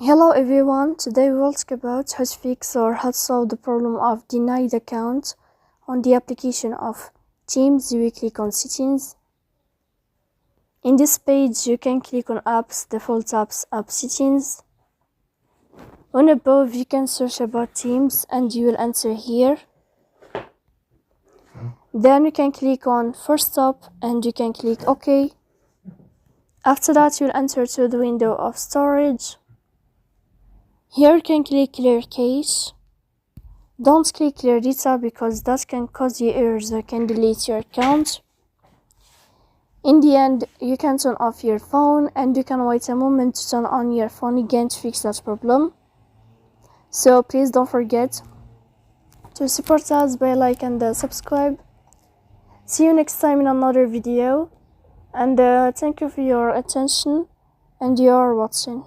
Hello everyone, today we will talk about how to fix or how to solve the problem of denied account on the application of Teams. You will click on settings. In this page you can click on apps, default apps, app settings. On above you can search about Teams and you will enter here. Then you can click on first stop and you can click OK. After that you'll enter to the window of storage. Here you can click clear cache. Don't click clear data because that can cause you errors or can delete your account. In the end, you can turn off your phone and you can wait a moment to turn on your phone again to fix that problem. So please don't forget to support us by like and subscribe. See you next time in another video, and thank you for your attention and your watching.